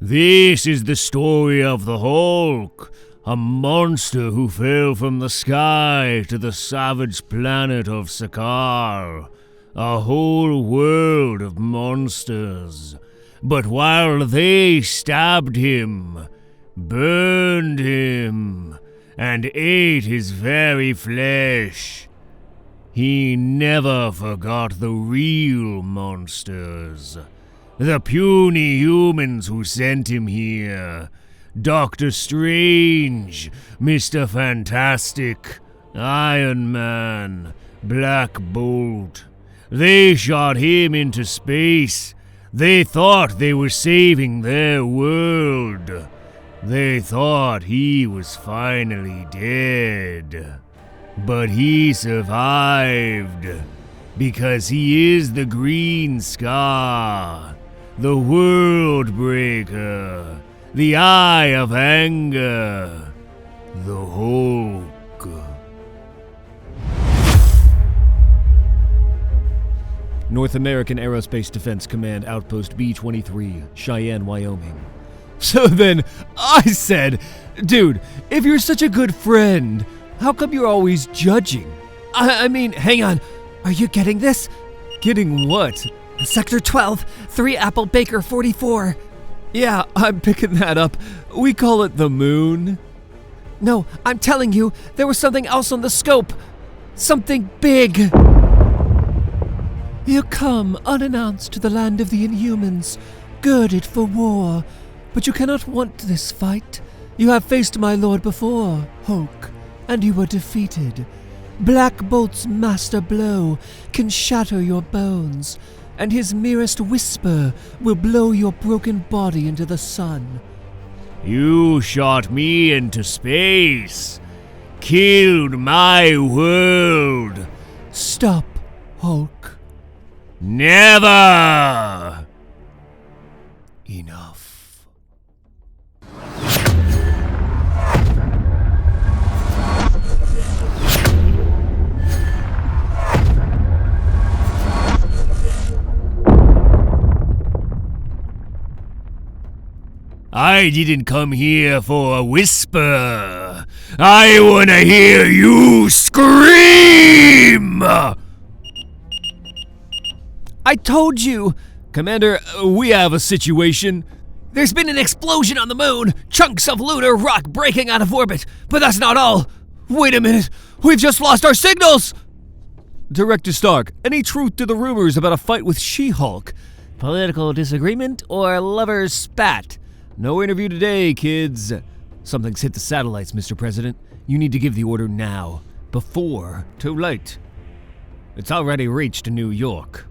This is the story of the Hulk, a monster who fell from the sky to the savage planet of Sakaar, a whole world of monsters. But while they stabbed him, burned him, and ate his very flesh, he never forgot the real monsters. The puny humans who sent him here. Doctor Strange, Mr. Fantastic, Iron Man, Black Bolt. They shot him into space. They thought they were saving their world. They thought he was finally dead. But he survived, because he is the Green Scar, the World Breaker, the Eye of Anger, the Hulk. North American Aerospace Defense Command Outpost B-23, Cheyenne, Wyoming. So then, I said, dude, if you're such a good friend, how come you're always judging? I mean, hang on, are you getting this? Getting what? Sector 12, 3 Apple Baker 44. Yeah, I'm picking that up. We call it the moon. No, I'm telling you, there was something else on the scope. Something big. You come unannounced to the land of the Inhumans, girded for war, but you cannot want this fight. You have faced my lord before, Hulk, and you were defeated. Black Bolt's master blow can shatter your bones, and his merest whisper will blow your broken body into the sun. You shot me into space, killed my world. Stop, Hulk. Never! Enough. I didn't come here for a whisper. I wanna hear you scream! I told you! Commander, we have a situation. There's been an explosion on the moon! Chunks of lunar rock breaking out of orbit! But that's not all! Wait a minute! We've just lost our signals! Director Stark, any truth to the rumors about a fight with She-Hulk? Political disagreement or lover's spat? No interview today, kids. Something's hit the satellites, Mr. President. You need to give the order now, before too late. It's already reached New York.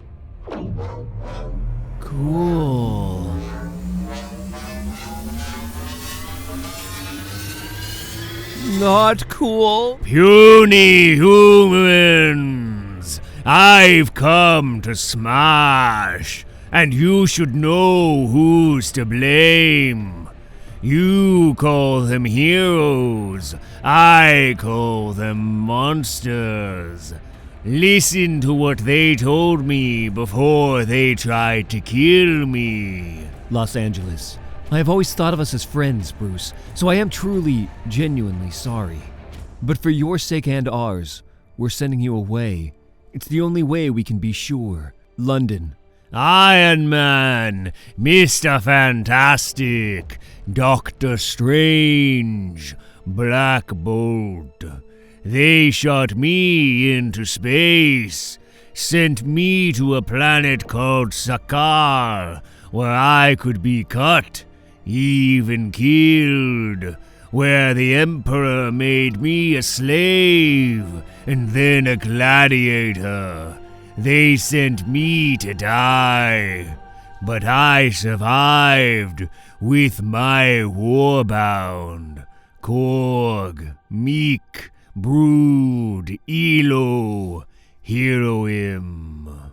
Cool. Not cool. Puny humans, I've come to smash. And you should know who's to blame. You call them heroes, I call them monsters. Listen to what they told me before they tried to kill me. Los Angeles. I have always thought of us as friends, Bruce, so I am truly, genuinely sorry. But for your sake and ours, we're sending you away. It's the only way we can be sure. London. Iron Man, Mr. Fantastic, Doctor Strange, Black Bolt. They shot me into space, sent me to a planet called Sakaar, where I could be cut, even killed, where the Emperor made me a slave and then a gladiator. They sent me to die, but I survived with my Warbound, Korg, Miek, Brood, Elo, Hiroim.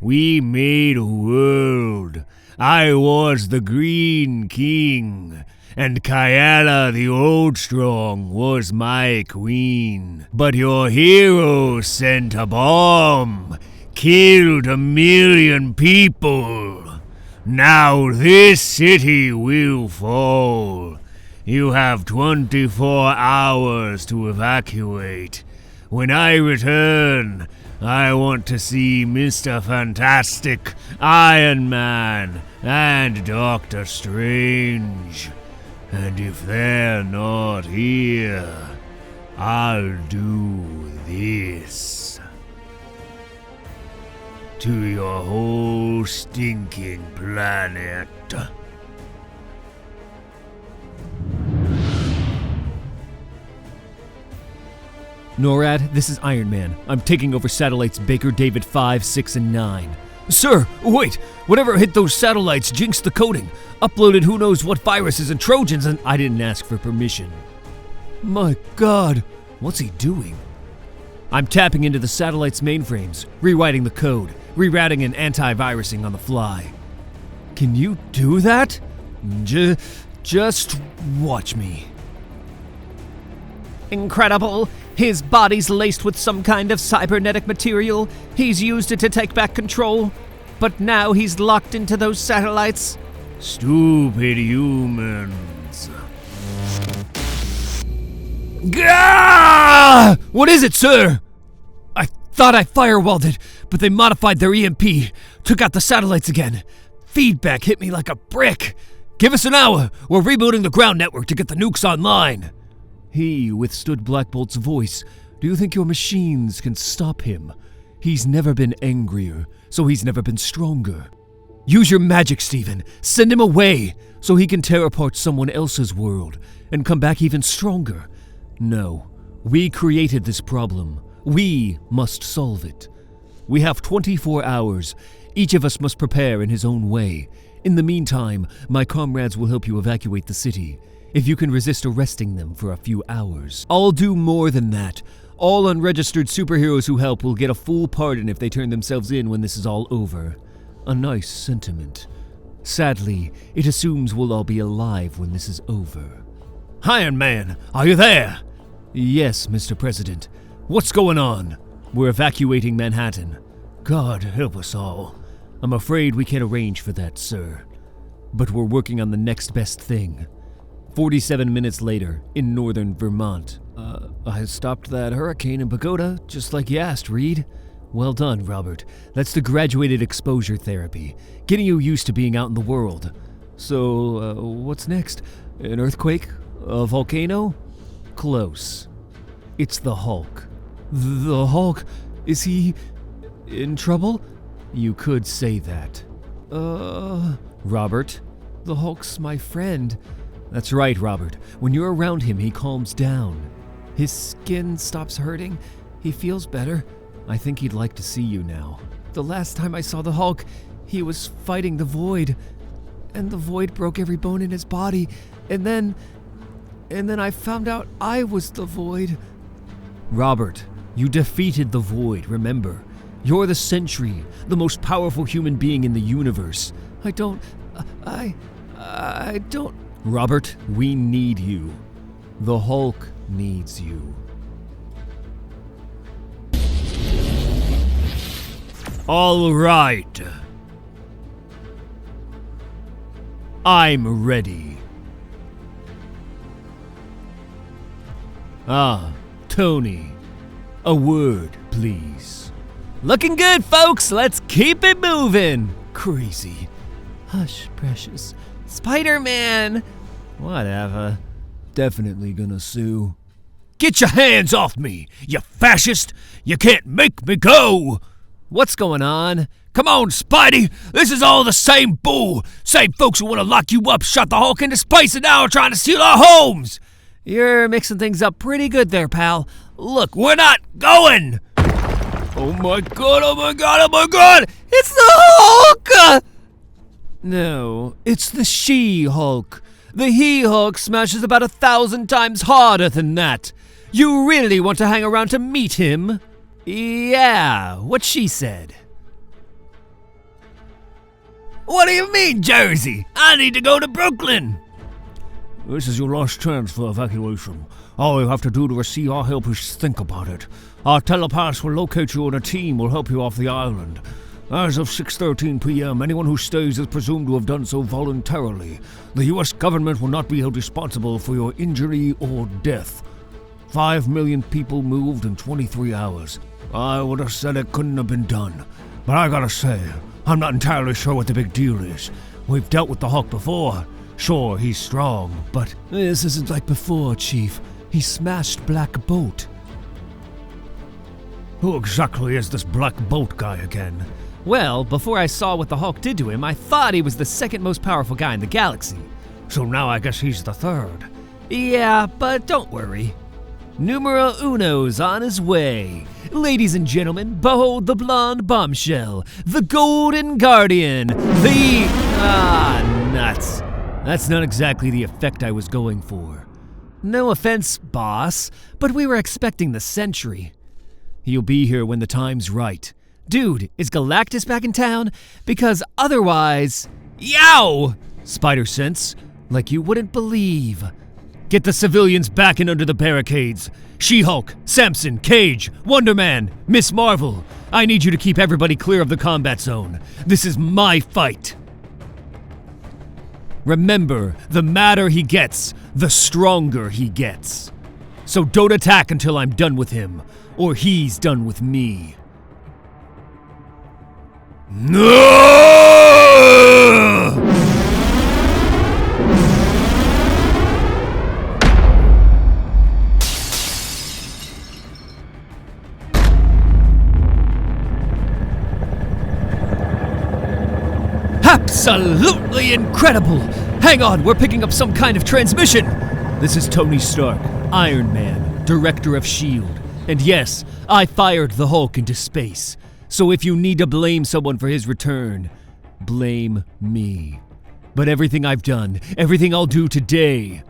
We made a world. I was the Green King, and Kyala the Old Strong was my queen. But your hero sent a bomb, killed 1 million people. Now this city will fall. You have 24 hours to evacuate. When I return, I want to see Mr. Fantastic, Iron Man, and Doctor Strange. And if they're not here, I'll do this to your whole stinking planet. NORAD, this is Iron Man. I'm taking over satellites Baker David 5, 6, and 9. Sir, wait! Whatever hit those satellites jinxed the coding. Uploaded who knows what viruses and Trojans, and I didn't ask for permission. My God, what's he doing? I'm tapping into the satellite's mainframes, rewriting the code, rerouting and antivirusing on the fly. Can you do that? Just watch me. Incredible. His body's laced with some kind of cybernetic material. He's used it to take back control. But now he's locked into those satellites. Stupid humans. Gah! What is it, sir? I thought I firewalled it, but they modified their EMP, took out the satellites again. Feedback hit me like a brick. Give us an hour. We're rebooting the ground network to get the nukes online. He withstood Black Bolt's voice. Do you think your machines can stop him? He's never been angrier, so he's never been stronger. Use your magic, Steven. Send him away, so he can tear apart someone else's world and come back even stronger. No, we created this problem. We must solve it. We have 24 hours. Each of us must prepare in his own way. In the meantime, my comrades will help you evacuate the city. If you can resist arresting them for a few hours. I'll do more than that. All unregistered superheroes who help will get a full pardon if they turn themselves in when this is all over. A nice sentiment. Sadly, it assumes we'll all be alive when this is over. Iron Man, are you there? Yes, Mr. President. What's going on? We're evacuating Manhattan. God help us all. I'm afraid we can't arrange for that, sir. But we're working on the next best thing. 47 minutes later, in northern Vermont. I stopped that hurricane in Pagoda, just like you asked, Reed. Well done, Robert. That's the graduated exposure therapy, getting you used to being out in the world. So, what's next? An earthquake? A volcano? Close. It's the Hulk. The Hulk? Is he in trouble? You could say that. Robert, the Hulk's my friend. That's right, Robert. When you're around him, he calms down. His skin stops hurting. He feels better. I think he'd like to see you now. The last time I saw the Hulk, he was fighting the Void. And the Void broke every bone in his body. And then I found out I was the Void. Robert, you defeated the Void, remember? You're the Sentry, the most powerful human being in the universe. I don't... Robert, we need you. The Hulk needs you. All right. I'm ready. Tony, a word, please. Looking good, folks. Let's keep it moving. Crazy. Hush, precious. Spider-Man! Whatever. Definitely gonna sue. Get your hands off me, you fascist! You can't make me go! What's going on? Come on, Spidey! This is all the same bull! Same folks who want to lock you up, shot the Hulk into space, and now are trying to steal our homes! You're mixing things up pretty good there, pal. Look, we're not going! Oh my god, oh my god, oh my god! It's the Hulk! No, it's the She-Hulk. The He-Hulk smashes about 1,000 times harder than that. You really want to hang around to meet him? Yeah, what she said. What do you mean, Jersey? I need to go to Brooklyn. This is your last chance for evacuation. All you have to do to receive our help is think about it. Our telepaths will locate you and a team will help you off the island. As of 6:13 p.m., anyone who stays is presumed to have done so voluntarily. The U.S. government will not be held responsible for your injury or death. 5 million people moved in 23 hours. I would have said it couldn't have been done. But I gotta say, I'm not entirely sure what the big deal is. We've dealt with the Hulk before. Sure, he's strong, but... This isn't like before, Chief. He smashed Black Bolt. Who exactly is this Black Bolt guy again? Well, before I saw what the Hulk did to him, I thought he was the second most powerful guy in the galaxy. So now I guess he's the third. Yeah, but don't worry. Numero uno's on his way. Ladies and gentlemen, behold the blonde bombshell, the golden guardian, the... nuts. That's not exactly the effect I was going for. No offense, boss, but we were expecting the Sentry. He'll be here when the time's right. Dude, is Galactus back in town? Because otherwise... Yow! Spider sense, like you wouldn't believe. Get the civilians back in under the barricades. She-Hulk, Samson, Cage, Wonder Man, Miss Marvel. I need you to keep everybody clear of the combat zone. This is my fight. Remember, the madder he gets, the stronger he gets. So don't attack until I'm done with him, or he's done with me. No! Absolutely incredible! Hang on, we're picking up some kind of transmission! This is Tony Stark, Iron Man, Director of S.H.I.E.L.D. And yes, I fired the Hulk into space. So if you need to blame someone for his return, blame me. But everything I've done, everything I'll do today,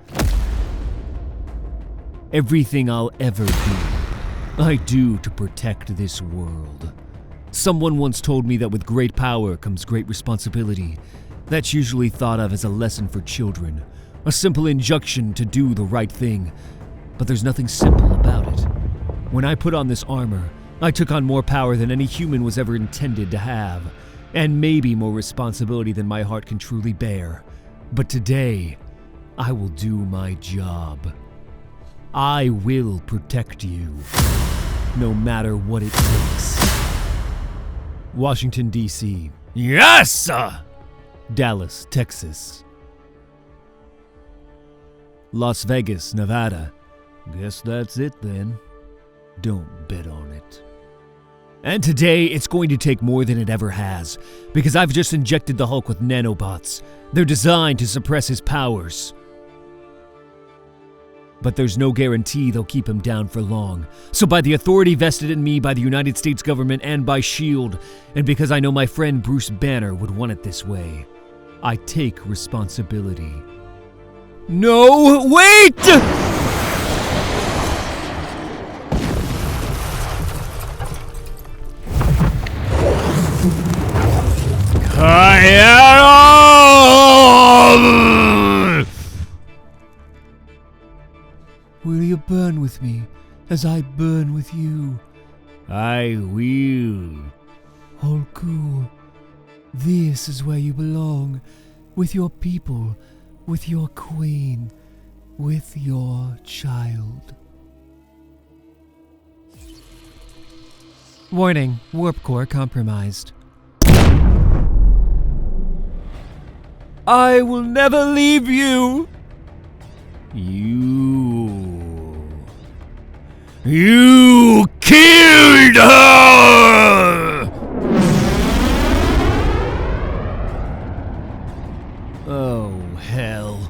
everything I'll ever do, I do to protect this world. Someone once told me that with great power comes great responsibility. That's usually thought of as a lesson for children, a simple injunction to do the right thing. But there's nothing simple about it. When I put on this armor, I took on more power than any human was ever intended to have, and maybe more responsibility than my heart can truly bear. But today, I will do my job. I will protect you, no matter what it takes. Washington, D.C. Yes! Dallas, Texas. Las Vegas, Nevada. Guess that's it then. Don't bet on it. And today, it's going to take more than it ever has, because I've just injected the Hulk with nanobots. They're designed to suppress his powers. But there's no guarantee they'll keep him down for long. So by the authority vested in me by the United States government and by S.H.I.E.L.D., and because I know my friend Bruce Banner would want it this way, I take responsibility. No, wait! Will you burn with me as I burn with you? I will. Hulku, this is where you belong, with your people, with your queen, with your child. Warning, warp core compromised. I will never leave you! You killed her! Oh, hell.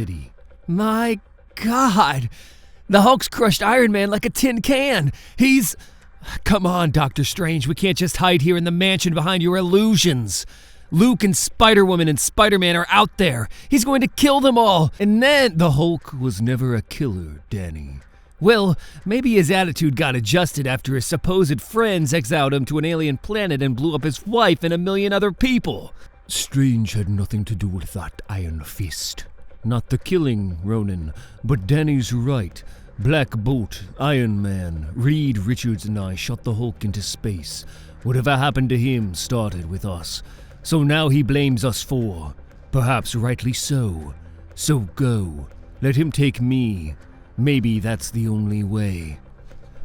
city. My God! The Hulk's crushed Iron Man like a tin can. He's... Come on, Doctor Strange. We can't just hide here in the mansion behind your illusions. Luke and Spider-Woman and Spider-Man are out there. He's going to kill them all. And then... The Hulk was never a killer, Danny. Well, maybe his attitude got adjusted after his supposed friends exiled him to an alien planet and blew up his wife and a million other people. Strange had nothing to do with that Iron Fist. Not the killing, Ronan, but Danny's right. Black Bolt, Iron Man, Reed Richards and I shot the Hulk into space. Whatever happened to him started with us. So now he blames us for. Perhaps rightly so. So go. Let him take me. Maybe that's the only way.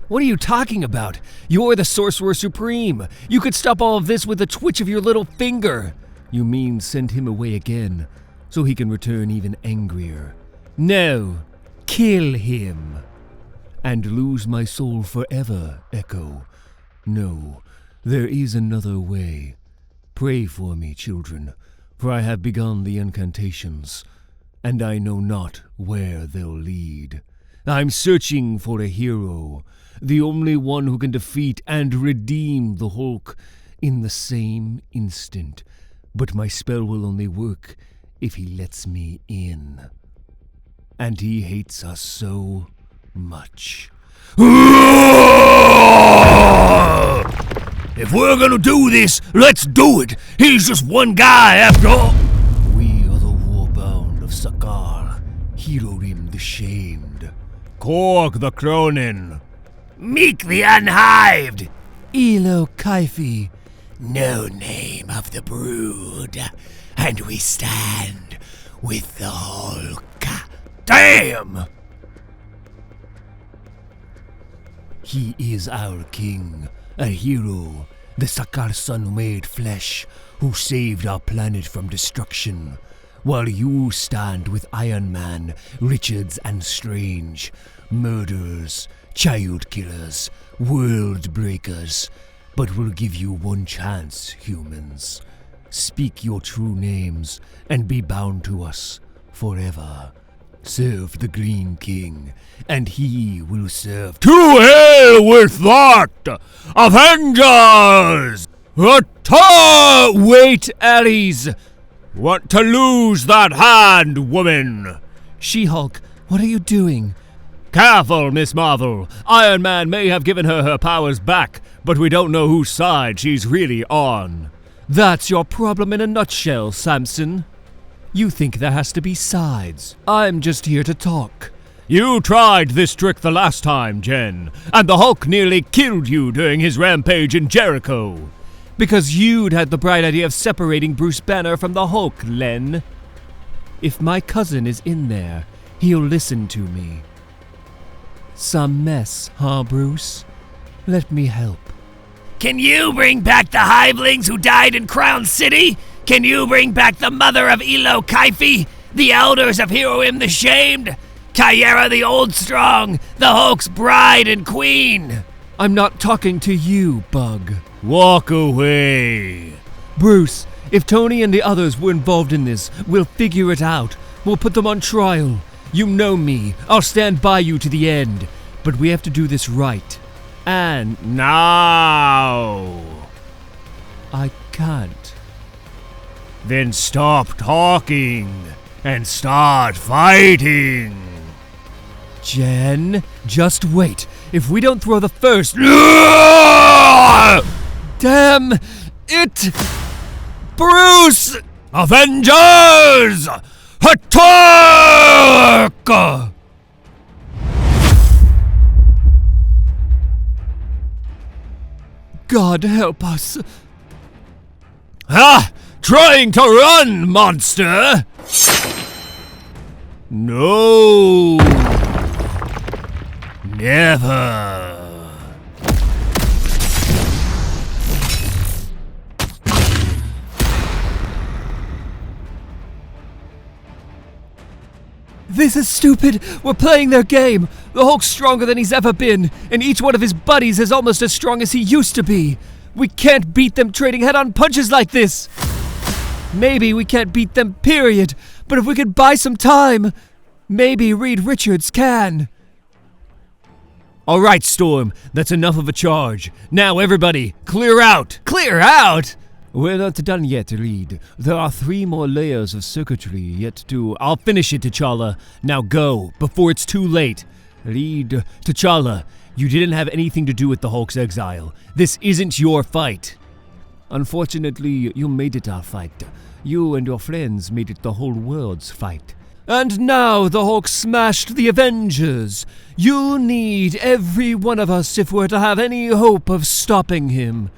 What are you talking about? You're the Sorcerer Supreme. You could stop all of this with a twitch of your little finger. You mean send him away again, so he can return even angrier? No, kill him. And lose my soul forever, Echo? No, there is another way. Pray for me, children, for I have begun the incantations, and I know not where they'll lead. I'm searching for a hero, the only one who can defeat and redeem the Hulk in the same instant. But my spell will only work if he lets me in. And he hates us so much. If we're gonna do this, let's do it! He's just one guy after all! We are the Warbound of Sakaar, Hiroim the Shamed. Korg the Cronin. Miek the Unhived. Elo Kaifi. No name of the brood. And we stand with the Hulk. Damn! He is our king, a hero, the Sakaar son made flesh, who saved our planet from destruction, while you stand with Iron Man, Richards and Strange, murderers, child killers, world breakers. But we'll give you one chance, humans. Speak your true names and be bound to us forever. Serve the Green King, and he will serve... To hell with that! Avengers! Wait, Ares! Want to lose that hand, woman? She-Hulk, what are you doing? Careful, Miss Marvel. Iron Man may have given her powers back, but we don't know whose side she's really on. That's your problem in a nutshell, Samson. You think there has to be sides. I'm just here to talk. You tried this trick the last time, Jen, and the Hulk nearly killed you during his rampage in Jericho. Because you'd had the bright idea of separating Bruce Banner from the Hulk, Len. If my cousin is in there, he'll listen to me. Some mess, huh, Bruce? Let me help. Can you bring back the Hivelings who died in Crown City? Can you bring back the mother of Elo Kaifi? The elders of Hiroim the Shamed? Kyera the Old Strong? The Hulk's bride and queen? I'm not talking to you, Bug. Walk away. Bruce, if Tony and the others were involved in this, we'll figure it out. We'll put them on trial. You know me. I'll stand by you to the end. But we have to do this right. And now. I can't. Then stop talking and start fighting. Jen, just wait. If we don't throw the first... Damn it! Bruce! Avengers! Attack! God help us. Ah! Trying to run, monster! No! Never! This is stupid! We're playing their game! The Hulk's stronger than he's ever been, and each one of his buddies is almost as strong as he used to be! We can't beat them trading head-on punches like this! Maybe we can't beat them, period, but if we could buy some time... Maybe Reed Richards can. All right, Storm, that's enough of a charge. Now, everybody, clear out! Clear out? We're not done yet, Reed. There are 3 more layers of circuitry yet to... I'll finish it, T'Challa. Now go, before it's too late. Reed, T'Challa, you didn't have anything to do with the Hulk's exile. This isn't your fight. Unfortunately, you made it our fight. You and your friends made it the whole world's fight. And now the Hulk smashed the Avengers. You'll need every one of us if we're to have any hope of stopping him.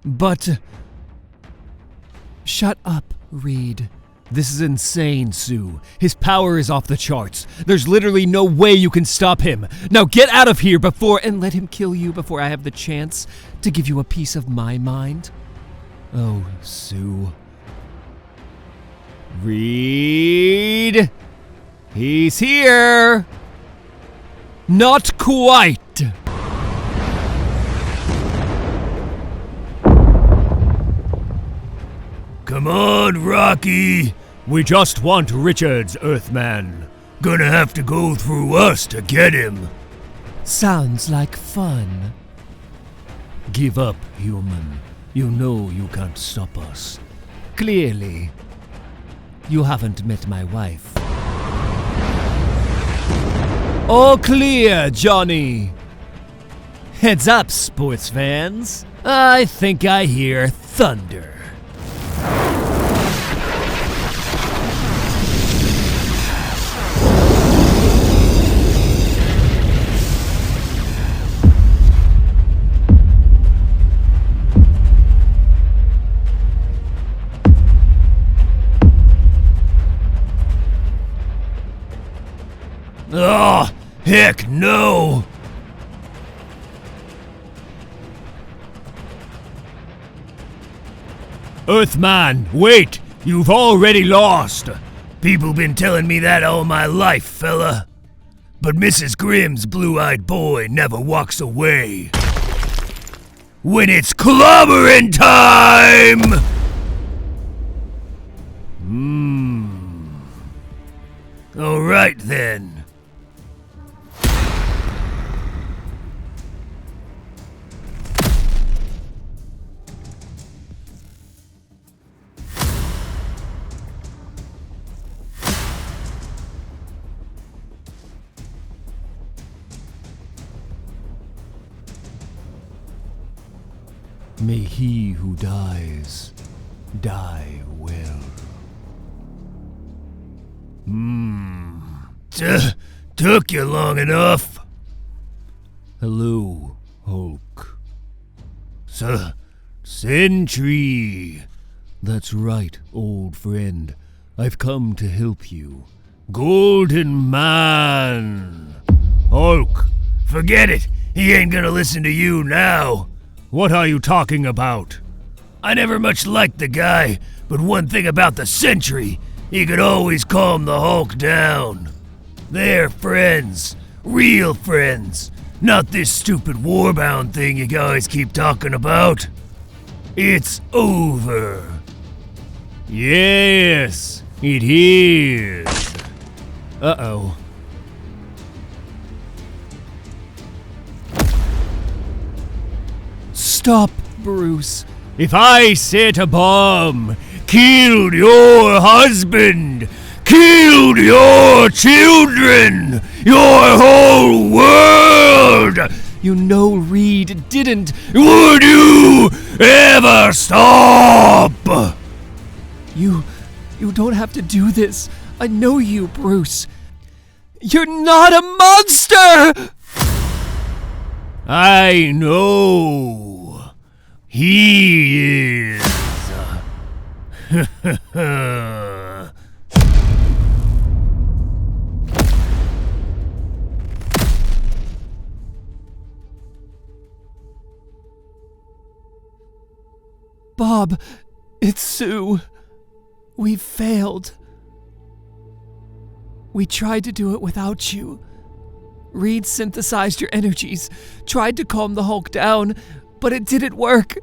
But... shut up, Reed. This is insane, Sue. His power is off the charts. There's literally no way you can stop him. Now get out of here before... And let him kill you before I have the chance to give you a piece of my mind. Oh, Sue. Reed... He's here! Not quite! Come on, Rocky. We just want Richards, Earthman. Gonna have to go through us to get him. Sounds like fun. Give up, human. You know you can't stop us. Clearly. You haven't met my wife. All clear, Johnny. Heads up, sports fans. I think I hear thunder. Oh, heck no! Earthman, wait! You've already lost! People been telling me that all my life, fella. But Mrs. Grimm's blue-eyed boy never walks away. When it's clobbering time! Alright then. May he who dies, die well. Took you long enough. Hello, Hulk. Sentry. That's right, old friend. I've come to help you. Golden Man. Hulk, forget it. He ain't gonna listen to you now. What are you talking about? I never much liked the guy, but one thing about the Sentry, he could always calm the Hulk down. They're friends. Real friends. Not this stupid Warbound thing you guys keep talking about. It's over. Yes, it is. Uh-oh. Stop, Bruce. If I set a bomb, killed your husband, killed your children, your whole world, You know Reed didn't. would you ever stop? You don't have to do this. I know you, Bruce. You're not a monster! I know. He is. Bob, it's Sue. We failed. We tried to do it without you. Reed synthesized your energies, tried to calm the Hulk down, but it didn't work.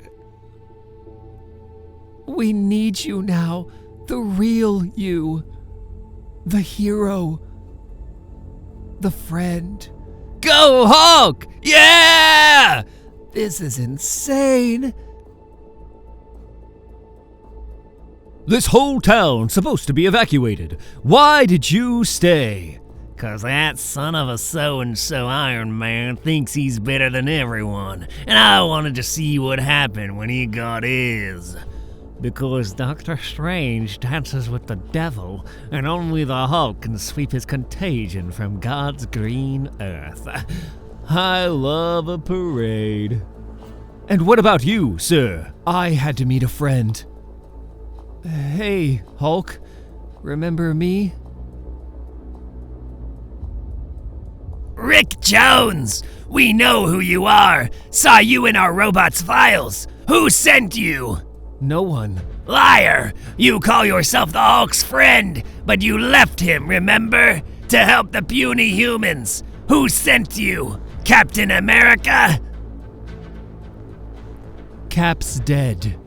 We need you now, the real you, the hero. the friend. Go Hulk! Yeah! This is insane. This whole town's supposed to be evacuated. Why did you stay? 'Cause that son of a so-and-so Iron Man thinks he's better than everyone, and I wanted to see what happened when he got his. Because Doctor Strange dances with the devil, and only the Hulk can sweep his contagion from God's green earth. I love a parade. And what about you, sir? I had to meet a friend. Hey, Hulk. Remember me? Rick Jones! We know who you are! Saw you in our robot's files! Who sent you? No one. Liar! You call yourself the Hulk's friend, but you left him, remember? To help the puny humans. Who sent you? Captain America? Cap's dead.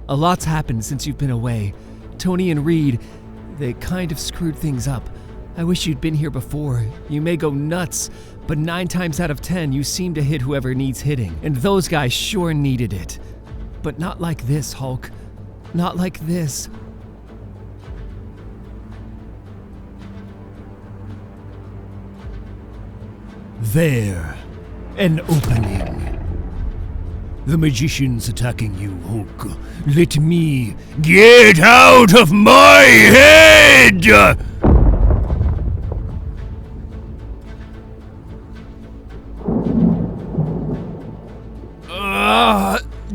A lot's happened since you've been away. Tony and Reed, they kind of screwed things up. I wish you'd been here before. You may go nuts, but 9 times out of 10, you seem to hit whoever needs hitting. And those guys sure needed it. But not like this, Hulk. Not like this. There. An opening. The magician's attacking you, Hulk. Let me get out of my head!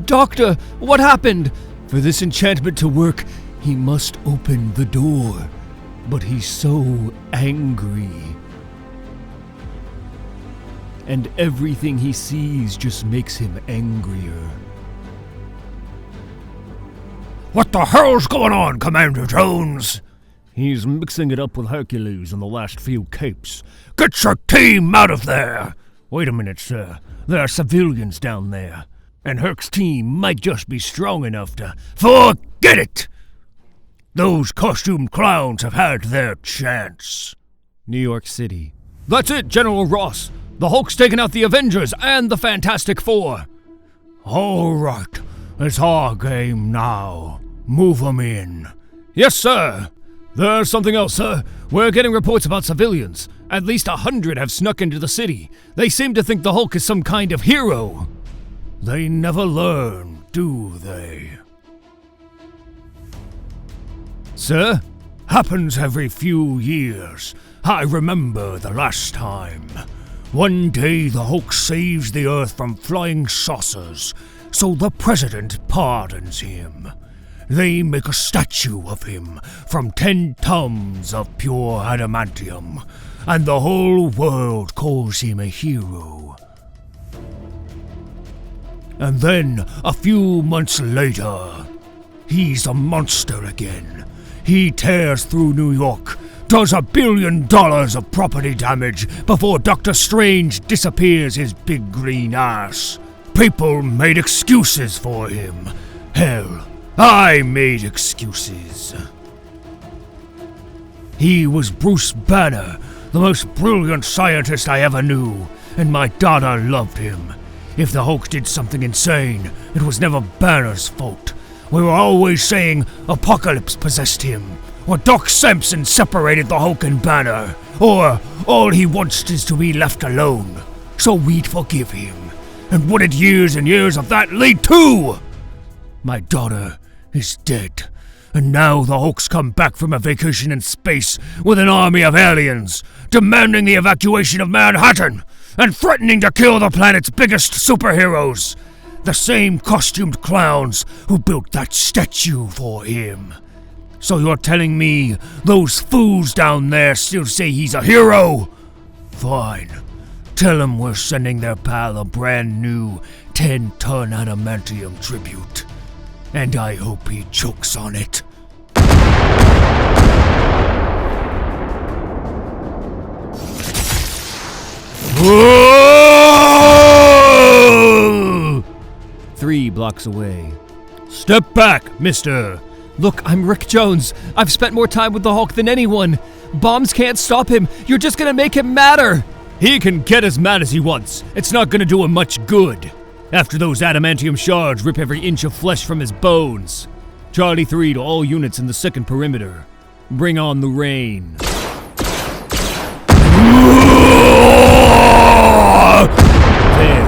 Doctor, what happened? For this enchantment to work, he must open the door. But he's so angry. And everything he sees just makes him angrier. What the hell's going on, Commander Jones? He's mixing it up with Hercules in the last few capes. Get your team out of there! Wait a minute, sir. There are civilians down there. And Herc's team might just be strong enough to... Forget it! Those costumed clowns have had their chance. New York City. That's it, General Ross. The Hulk's taken out the Avengers and the Fantastic Four. All right. It's our game now. Move 'em in. Yes, sir. There's something else, sir. We're getting reports about civilians. At least 100 have snuck into the city. They seem to think the Hulk is some kind of hero. They never learn, do they? Sir? Happens every few years. I remember the last time. One day the Hulk saves the Earth from flying saucers, so the President pardons him. They make a statue of him from 10 tons of pure adamantium, and the whole world calls him a hero. And then, a few months later, he's a monster again. He tears through New York, does $1 billion of property damage before Doctor Strange disappears his big green ass. People made excuses for him. Hell, I made excuses. He was Bruce Banner, the most brilliant scientist I ever knew, and my daughter loved him. If the Hulk did something insane, it was never Banner's fault. We were always saying Apocalypse possessed him, or Doc Samson separated the Hulk and Banner, or all he wants is to be left alone, so we'd forgive him. And what did years and years of that lead to? My daughter is dead, and now the Hulk's come back from a vacation in space with an army of aliens, demanding the evacuation of Manhattan, and threatening to kill the planet's biggest superheroes. The same costumed clowns who built that statue for him. So you're telling me those fools down there still say he's a hero? Fine. Tell them we're sending their pal a brand new 10-ton adamantium tribute. And I hope he chokes on it. Whoa! 3 blocks away. Step back, mister. Look, I'm Rick Jones. I've spent more time with the Hulk than anyone. Bombs can't stop him. You're just gonna make him madder. He can get as mad as he wants. It's not gonna do him much good. After those adamantium shards rip every inch of flesh from his bones. Charlie 3 to all units in the second perimeter. Bring on the rain. There.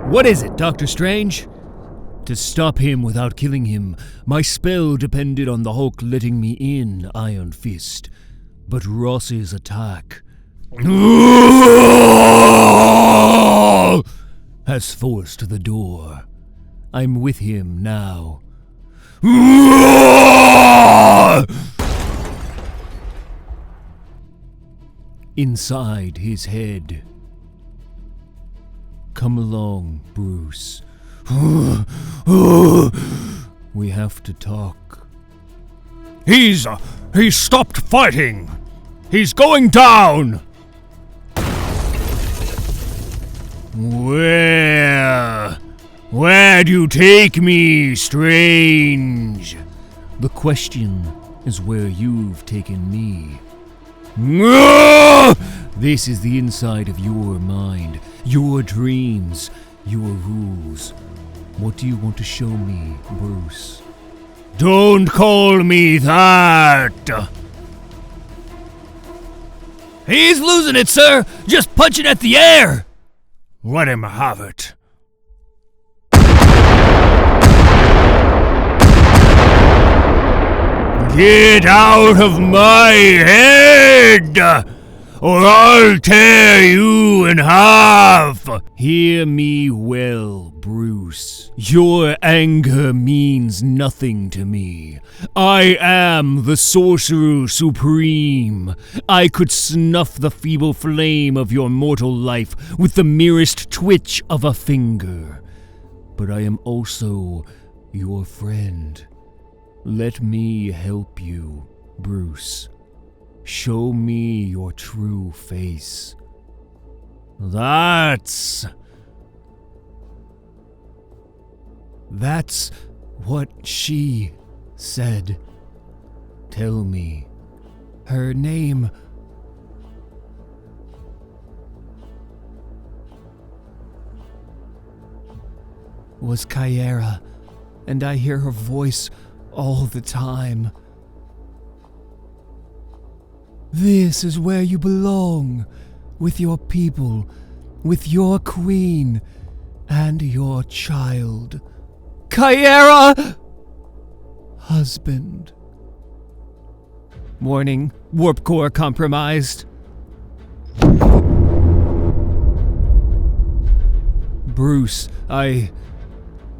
What is it, Doctor Strange? To stop him without killing him, my spell depended on the Hulk letting me in, Iron Fist. But Ross's attack has forced the door. I'm with him now. Inside his head. Come along, Bruce. We have to talk. He's stopped fighting. He's going down. Where do you take me, Strange? The question is where you've taken me. This is the inside of your mind, your dreams, your rules. What do you want to show me, Bruce? Don't call me that! He's losing it, sir! Just punching at the air! Let him have it. Get out of my head! Or I'll tear you in half! Hear me well, Bruce. Your anger means nothing to me. I am the Sorcerer Supreme. I could snuff the feeble flame of your mortal life with the merest twitch of a finger. But I am also your friend. Let me help you, Bruce. Show me your true face. That's what she said. Tell me. Her name was Kyera, and I hear her voice all the time. This is where you belong, with your people, with your queen, and your child. Kyera! Husband. Warning, warp core compromised. Bruce, I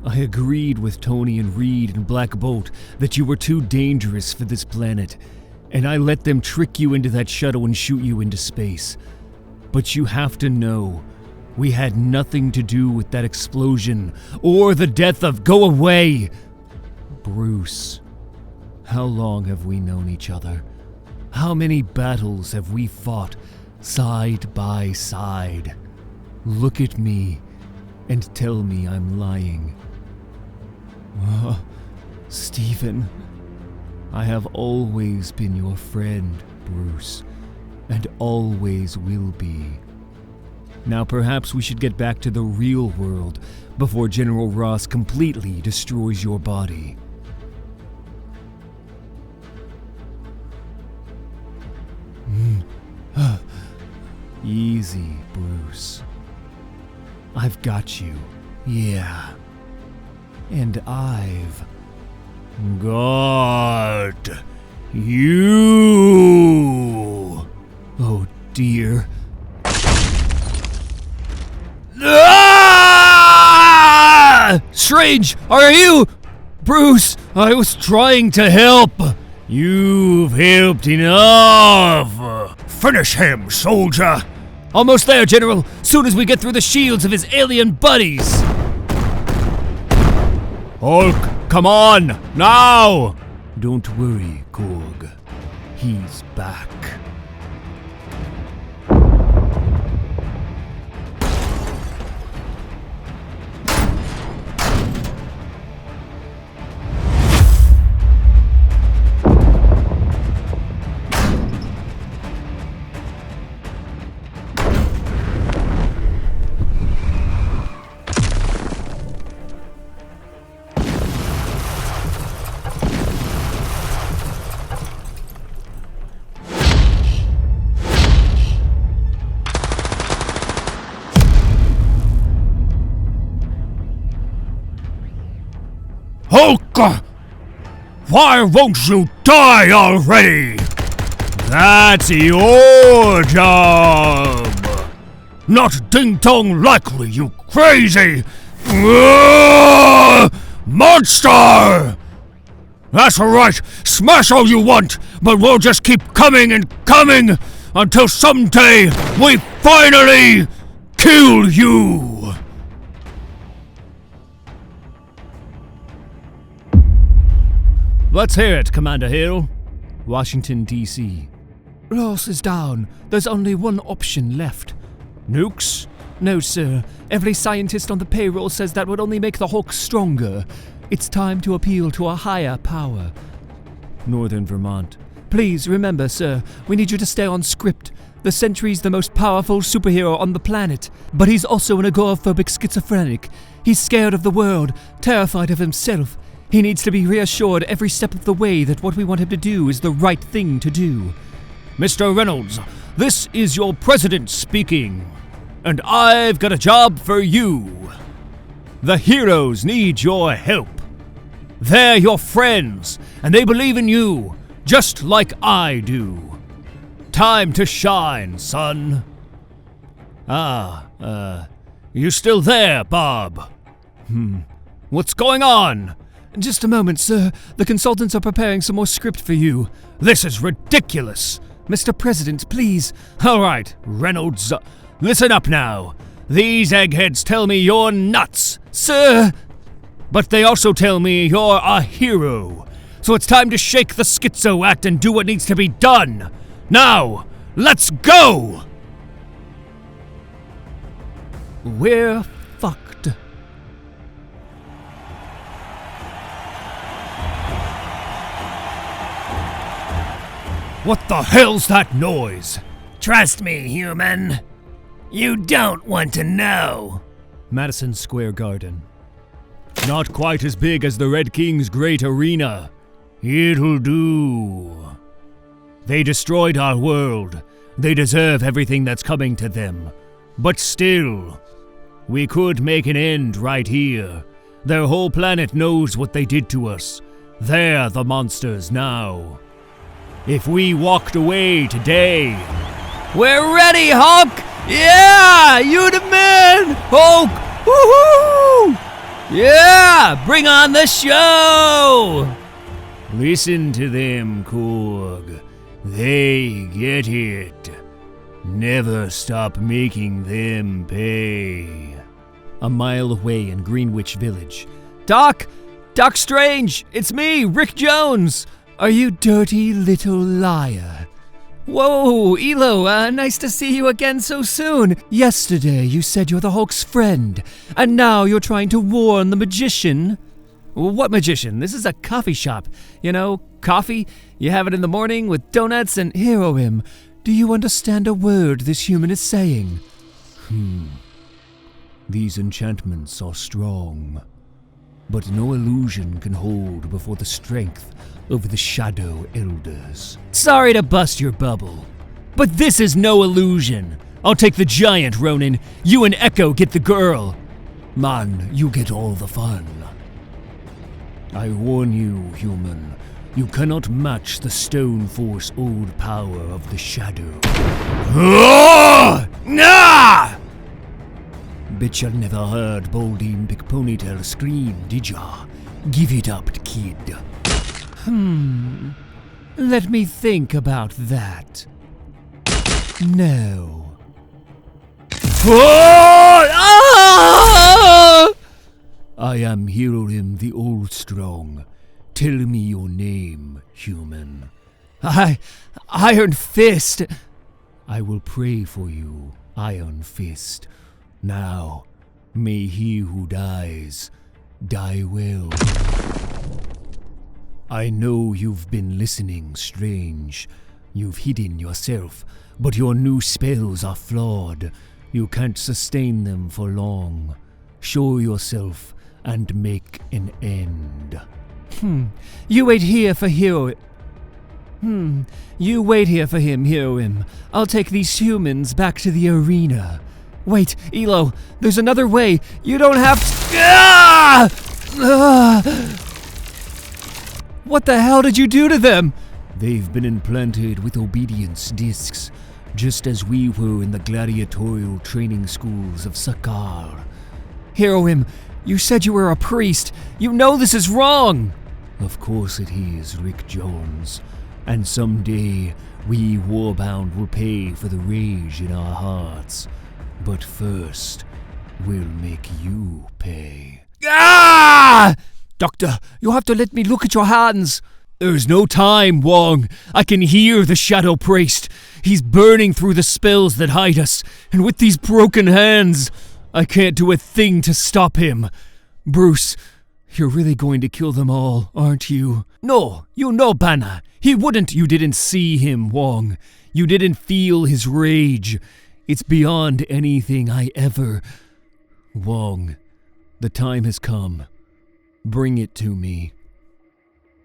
agreed with Tony and Reed and Black Bolt that you were too dangerous for this planet, and I let them trick you into that shuttle and shoot you into space. But you have to know, we had nothing to do with that explosion or the death of— Go away! Bruce, how long have we known each other? How many battles have we fought side by side? Look at me and tell me I'm lying. Stephen. I have always been your friend, Bruce, and always will be. Now perhaps we should get back to the real world before General Ross completely destroys your body. Easy, Bruce. I've got you. Yeah. And I've got you. Oh dear. Ah! Strange, are you? Bruce, I was trying to help. You've helped enough. Finish him, soldier. Almost there, General. Soon as we get through the shields of his alien buddies. Hulk, come on, now! Don't worry, Korg. He's back. Why won't you die already? That's your job! Not ding-dong likely, you crazy monster! That's right, smash all you want, but we'll just keep coming and coming until someday we finally kill you! Let's hear it, Commander Hill. Washington, D.C. Ross is down. There's only one option left. Nukes? No, sir. Every scientist on the payroll says that would only make the Hulk stronger. It's time to appeal to a higher power. Northern Vermont. Please remember, sir, we need you to stay on script. The Sentry's the most powerful superhero on the planet, but he's also an agoraphobic schizophrenic. He's scared of the world, terrified of himself. He needs to be reassured every step of the way that what we want him to do is the right thing to do. Mr. Reynolds, this is your president speaking, and I've got a job for you. The heroes need your help. They're your friends, and they believe in you, just like I do. Time to shine, son. You still there, Bob? What's going on? Just a moment, sir. The consultants are preparing some more script for you. This is ridiculous. Mr. President, please. All right, Reynolds, listen up now. These eggheads tell me you're nuts. Sir! But they also tell me you're a hero. So it's time to shake the schizo act and do what needs to be done. Now, let's go! We're fucked. What the hell's that noise? Trust me, human. You don't want to know. Madison Square Garden. Not quite as big as the Red King's great arena. It'll do. They destroyed our world. They deserve everything that's coming to them. But still, we could make an end right here. Their whole planet knows what they did to us. They're the monsters now. If we walked away today... We're ready, Hulk! Yeah! You the man! Hulk! Woohoo! Yeah! Bring on the show! Listen to them, Korg. They get it. Never stop making them pay. A mile away in Greenwich Village. Doc Strange! It's me, Rick Jones! Are you dirty little liar? Whoa, Elo, nice to see you again so soon. Yesterday you said you're the Hulk's friend, and now you're trying to warn the magician. What magician? This is a coffee shop. You know, coffee, you have it in the morning with donuts and... Hiroim, do you understand a word this human is saying? These enchantments are strong, but no illusion can hold before the strength of the Shadow Elders. Sorry to bust your bubble, but this is no illusion. I'll take the giant, Ronin. You and Echo get the girl. Man, you get all the fun. I warn you, human, you cannot match the Stone Force old power of the Shadow. Nah! Bet you never heard Baldine Big Ponytail scream, did ya? Give it up, kid. Let me think about that. No. I am Hiroim the Old Strong. Tell me your name, human. Iron Fist. I will pray for you, Iron Fist. Now, may he who dies, die well. I know you've been listening, Strange. You've hidden yourself, but your new spells are flawed. You can't sustain them for long. Show yourself and make an end. You wait here for Hiroim. You wait here for him, Hiroim. I'll take these humans back to the arena. Wait, Elo, there's another way. You don't have to... What the hell did you do to them? They've been implanted with obedience discs, just as we were in the gladiatorial training schools of Sakaar. Hiroim, you said you were a priest. You know this is wrong. Of course it is, Rick Jones. And someday, we Warbound will pay for the rage in our hearts. But first, we'll make you pay. Ah! Doctor, you'll have to let me look at your hands. There's no time, Wong. I can hear the Shadow Priest. He's burning through the spells that hide us, and with these broken hands, I can't do a thing to stop him. Bruce, you're really going to kill them all, aren't you? No, you know Banner. He wouldn't. You didn't see him, Wong. You didn't feel his rage. It's beyond anything I ever... Wong, the time has come. Bring it to me.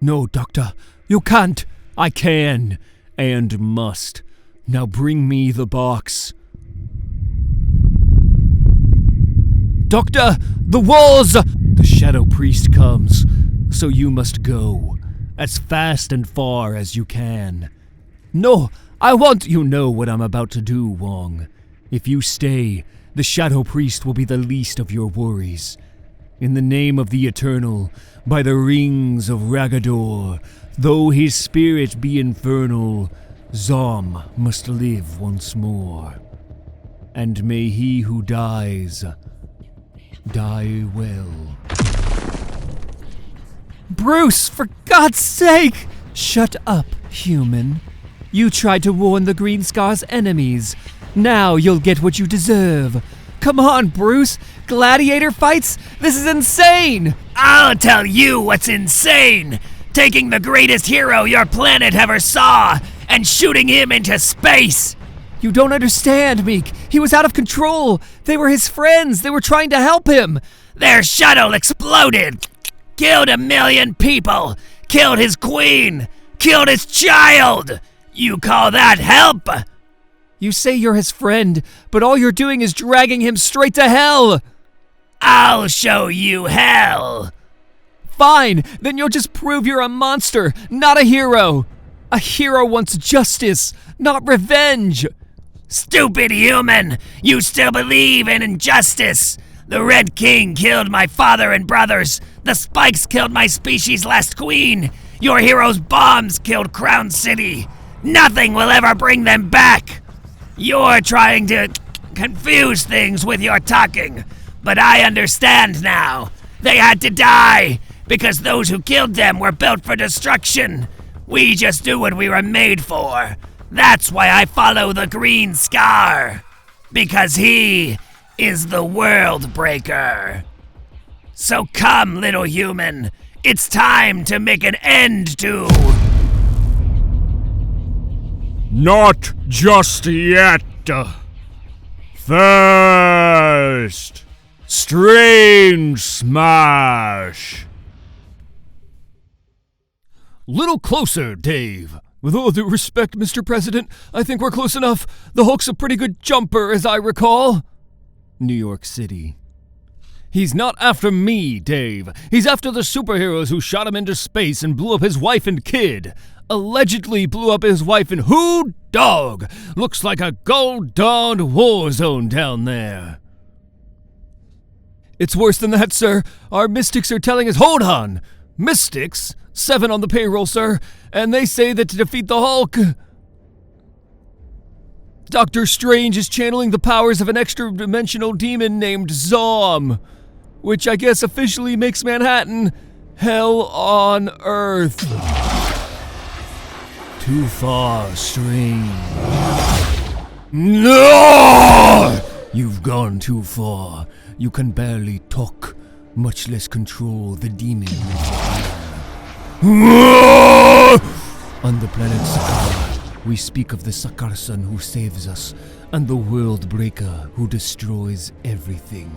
No, Doctor, you can't. I can, and must. Now bring me the box. Doctor, the walls! The Shadow Priest comes, so you must go. As fast and far as you can. No, I want... You know what I'm about to do, Wong. If you stay, the Shadow Priest will be the least of your worries. In the name of the Eternal, by the rings of Ragador, though his spirit be infernal, Zom must live once more. And may he who dies, die well. Bruce, for God's sake! Shut up, human. You tried to warn the Green Scar's enemies. Now you'll get what you deserve. Come on, Bruce! Gladiator fights? This is insane! I'll tell you what's insane! Taking the greatest hero your planet ever saw and shooting him into space! You don't understand, Miek. He was out of control. They were his friends. They were trying to help him. Their shuttle exploded! Killed 1 million people! Killed his queen! Killed his child! You call that help? You say you're his friend, but all you're doing is dragging him straight to hell! I'll show you hell! Fine, then you'll just prove you're a monster, not a hero! A hero wants justice, not revenge! Stupid human! You still believe in injustice! The Red King killed my father and brothers! The spikes killed my species' last queen! Your hero's bombs killed Crown City! Nothing will ever bring them back! You're trying to confuse things with your talking, but I understand now. They had to die, because those who killed them were built for destruction. We just do what we were made for. That's why I follow the Green Scar. Because he is the world breaker. So come, little human. It's time to make an end to... Not just yet. First, strange smash. Little closer, Dave. With all due respect, Mr. President, I think we're close enough. The Hulk's a pretty good jumper, as I recall. New York City. He's not after me, Dave. He's after the superheroes who shot him into space and blew up his wife and kid. Allegedly blew up his wife and who? Dog! Looks like a gold-dawned war zone down there. It's worse than that, sir. Our mystics are telling us... Hold on! Mystics? 7 on the payroll, sir. And they say that to defeat the Hulk... Doctor Strange is channeling the powers of an extra-dimensional demon named Zom, which I guess officially makes Manhattan hell on Earth. Too far, Strange. No! You've gone too far. You can barely talk, much less control the demon. On the planet Sakaar, we speak of the Sakaar son who saves us, and the world breaker who destroys everything.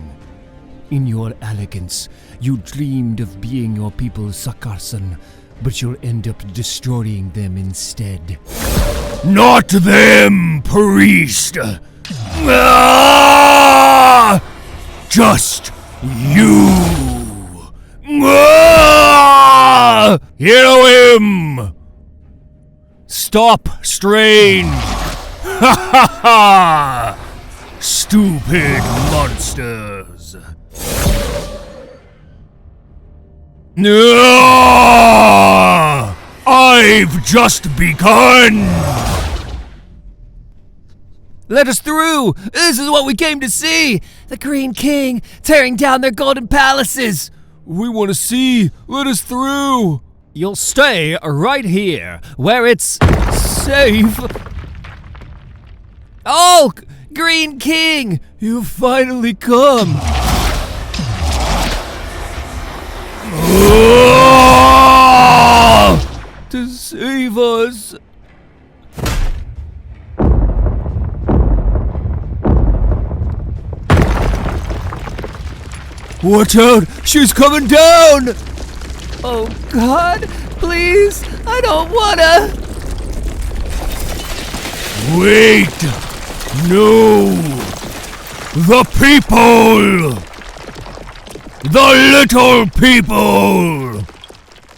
In your arrogance, you dreamed of being your people's Sakaar son, but you'll end up destroying them instead. Not them, priest! Just you! Hiroim! Stop, strange! Ha ha ha! Stupid monsters! No! I've just begun! Let us through! This is what we came to see! The Green King tearing down their golden palaces! We want to see. Let us through. You'll stay right here, where it's safe. Oh! Green King! You've finally come. To save us. Watch out! She's coming down! Oh God, please, I don't wanna. Wait! No! The people! The little people!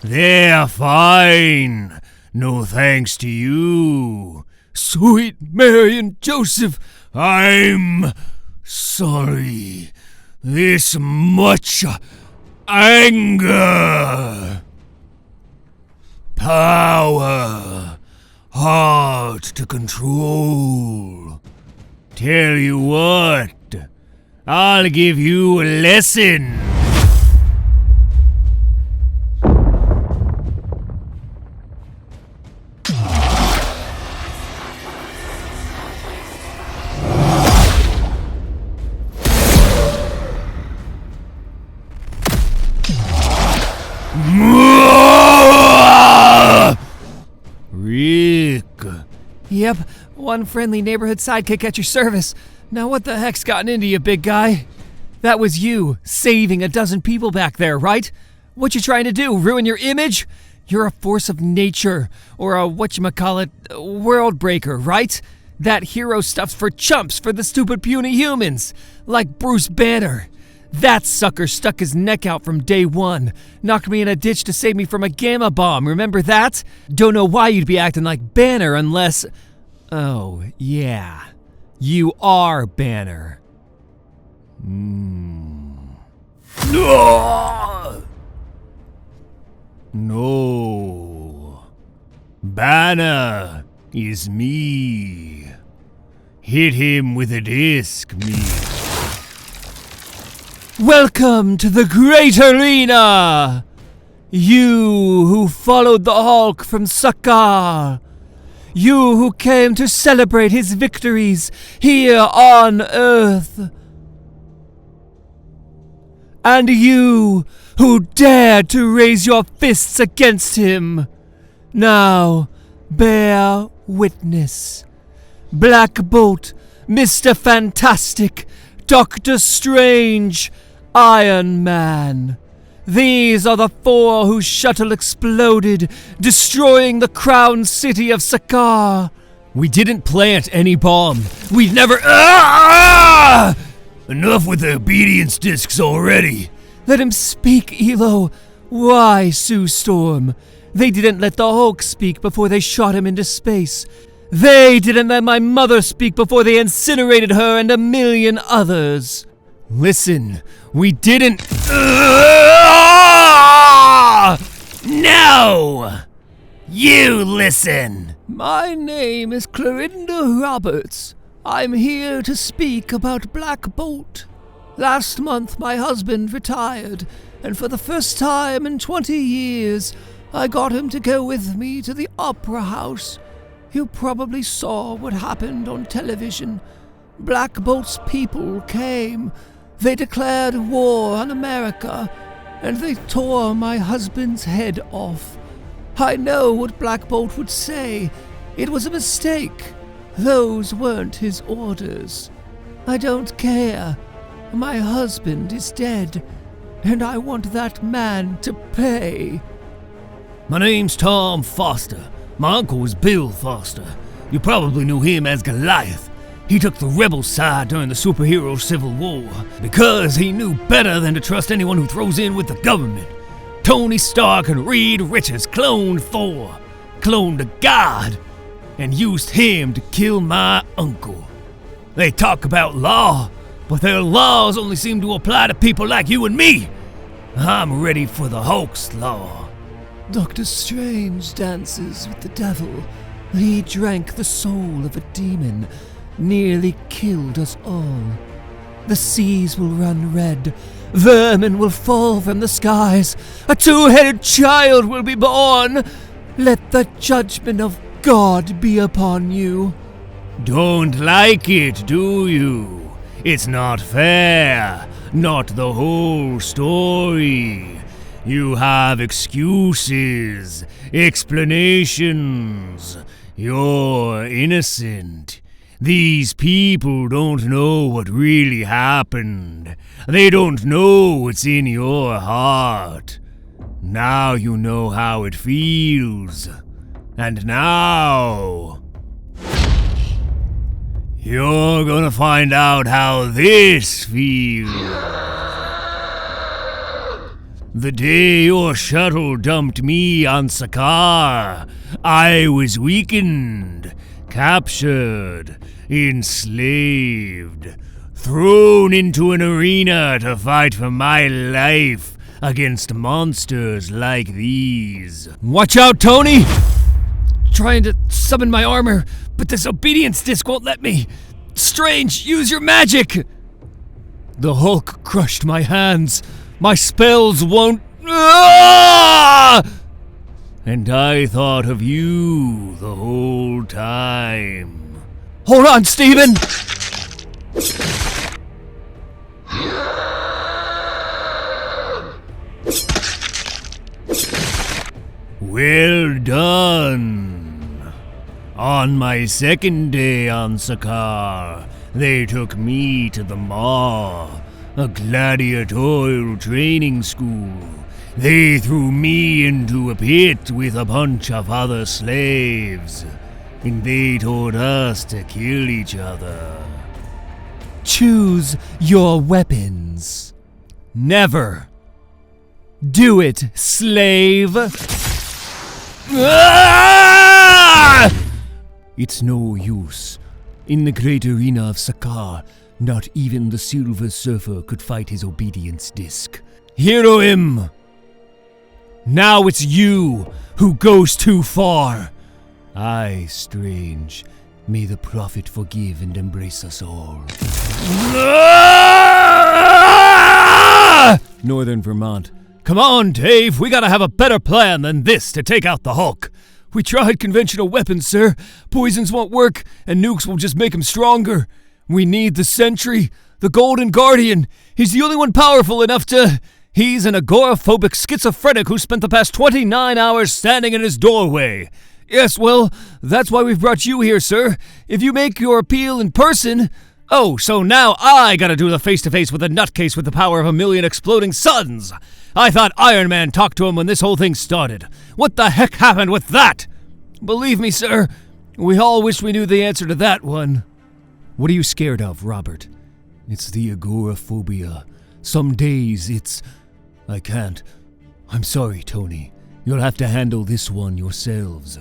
They're fine. No thanks to you. Sweet Mary and Joseph, I'm sorry. This much anger, power, hard to control. Tell you what, I'll give you a lesson. Wreak. Yep, one friendly neighborhood sidekick at your service. Now what the heck's gotten into you, big guy? That was you, saving a dozen people back there, right? What you trying to do, ruin your image? You're a force of nature, or a whatchamacallit, world breaker, right? That hero stuff's for chumps, for the stupid puny humans, like Bruce Banner. That sucker stuck his neck out from day one, knocked me in a ditch to save me from a gamma bomb, remember that? Don't know why you'd be acting like Banner unless... Oh, yeah. You are Banner. No! Banner is me. Hit him with a disc, Miek. Welcome to the Great Arena! You who followed the Hulk from Sakaar. You who came to celebrate his victories here on Earth. And you who dared to raise your fists against him. Now, bear witness. Black Bolt, Mr. Fantastic, Doctor Strange, Iron Man. These are the four whose shuttle exploded, destroying the crown city of Sakaar. we didn't plant any bomb. We've never... Ah! Enough with the obedience discs already. Let him speak, Elo. Why, Sue Storm? They didn't let the Hulk speak before they shot him into space. They didn't let my mother speak before they incinerated her and a million others. Listen, we didn't... No! You listen! My name is Clorinda Roberts. I'm here to speak about Black Bolt. Last month my husband retired, and for the first time in 20 years, I got him to go with me to the opera house. You probably saw what happened on television. Black Bolt's people came. They declared war on America, and they tore my husband's head off. I know what Black Bolt would say. It was a mistake. Those weren't his orders. I don't care. My husband is dead, and I want that man to pay. My name's Tom Foster. My uncle was Bill Foster. You probably knew him as Goliath. He took the rebel side during the superhero civil war because he knew better than to trust anyone who throws in with the government. Tony Stark and Reed Richards cloned Thor, cloned a god, and used him to kill my uncle. They talk about law, but their laws only seem to apply to people like you and me. I'm ready for the Hulk's law. Doctor Strange dances with the devil. He drank the soul of a demon, nearly killed us all. The seas will run red, vermin will fall from the skies, a two-headed child will be born. Let the judgment of God be upon you. Don't like it, do you? It's not fair. Not the whole story. You have excuses, explanations. You're innocent. These people don't know what really happened. They don't know what's in your heart. Now you know how it feels. And now you're gonna find out how this feels. The day your shuttle dumped me on Sakaar, I was weakened, captured, enslaved, thrown into an arena to fight for my life against monsters like these. Watch out, Tony! Trying to summon my armor, but this obedience disc won't let me. Strange, use your magic! The Hulk crushed my hands. My spells won't... Ah! And I thought of you the whole time. Hold on, Steven! Well done. On my second day on Sakaar, they took me to the Maw, a gladiatorial training school. They threw me into a pit with a bunch of other slaves, and they told us to kill each other. Choose your weapons. Never. Do it, slave! Ah! It's no use. In the great arena of Sakaar, not even the Silver Surfer could fight his obedience disc. Hiroim! Now it's you who goes too far. Aye, Strange. May the Prophet forgive and embrace us all. Ah! Northern Vermont. Come on, Dave, we gotta have a better plan than this to take out the Hulk. We tried conventional weapons, sir. Poisons won't work, and nukes will just make him stronger. We need the Sentry, the Golden Guardian. He's the only one powerful enough to... He's an agoraphobic schizophrenic who spent the past 29 hours standing in his doorway. Yes, well, that's why we've brought you here, sir. If you make your appeal in person... Oh, so now I gotta do the face-to-face with a nutcase with the power of 1,000,000 exploding suns. I thought Iron Man talked to him when this whole thing started. What the heck happened with that? Believe me, sir, we all wish we knew the answer to that one. What are you scared of, Robert? It's the agoraphobia. Some days it's... I can't. I'm sorry, Tony. You'll have to handle this one yourselves.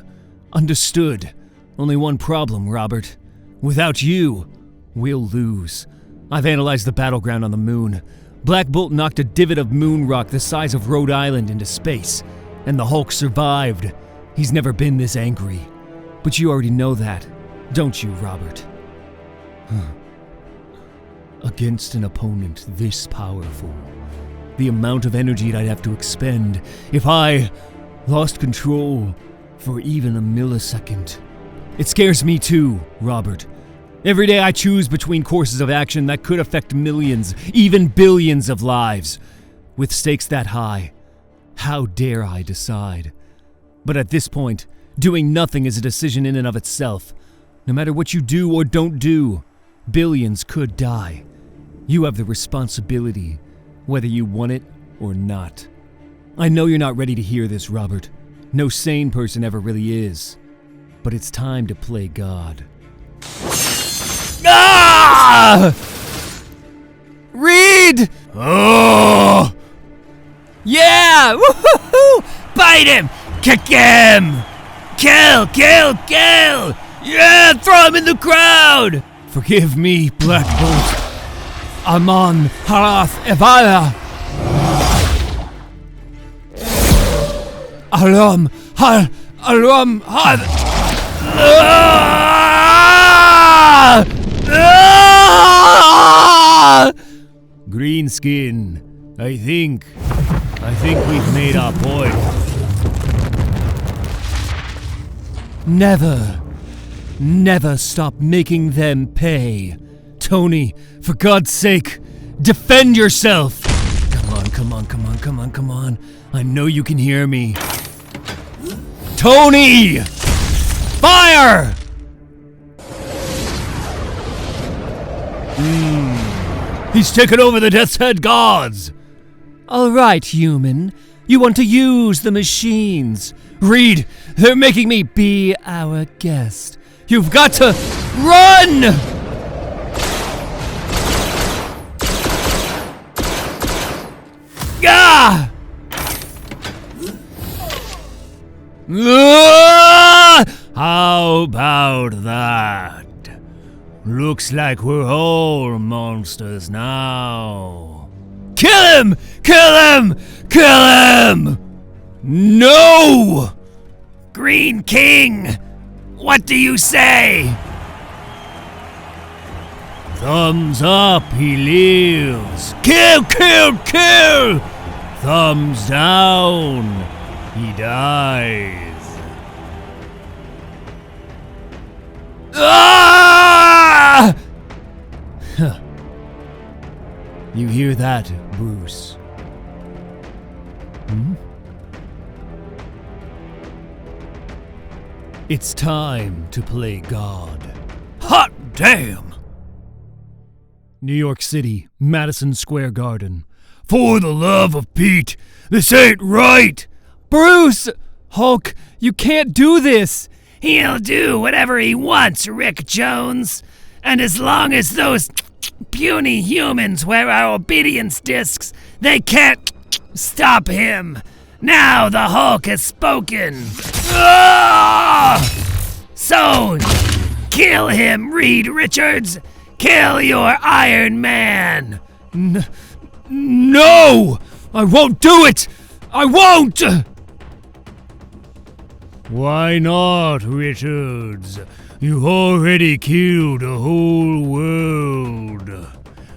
Understood. Only one problem, Robert. Without you, we'll lose. I've analyzed the battleground on the moon. Black Bolt knocked a divot of moon rock the size of Rhode Island into space, and the Hulk survived. He's never been this angry. But you already know that, don't you, Robert? Against an opponent this powerful, the amount of energy I'd have to expend if I lost control for even a millisecond. It scares me too, Robert. Every day I choose between courses of action that could affect millions, even billions of lives. With stakes that high, how dare I decide? But at this point, doing nothing is a decision in and of itself. No matter what you do or don't do, billions could die. You have the responsibility, whether you want it or not. I know you're not ready to hear this, Robert. No sane person ever really is. But it's time to play God. Ah! Reed! Oh! Yeah! Yeah! Woo-hoo-hoo! Bite him! Kick him! Kill! Kill! Kill! Yeah! Throw him in the crowd! Forgive me, Black Bolt. Aman Harath Evaya. Alam Har Alam Har. Greenskin, I think we've made our point. Never stop making them pay. Tony, for God's sake, defend yourself! Come on. I know you can hear me. Tony! Fire! He's taken over the Death's Head gods! All right, human. You want to use the machines. Reed, they're making me Be our guest. You've got to run! Ah! How about that? Looks like we're all monsters now. Kill him! Kill him! Kill him! No! Green King! What do you say? Thumbs up, he lives. Kill, kill, kill! Thumbs down, he dies. Ah! You hear that, Bruce? It's time to play God. Hot damn! New York City, Madison Square Garden. For the love of Pete, this ain't right! Bruce! Hulk, you can't do this! He'll do whatever he wants, Rick Jones. And as long as those puny humans wear our obedience discs, they can't stop him. Now the Hulk has spoken. Ah! So, kill him, Reed Richards. Kill your Iron Man. No! I won't do it! I won't! Why not, Richards? You already killed a whole world.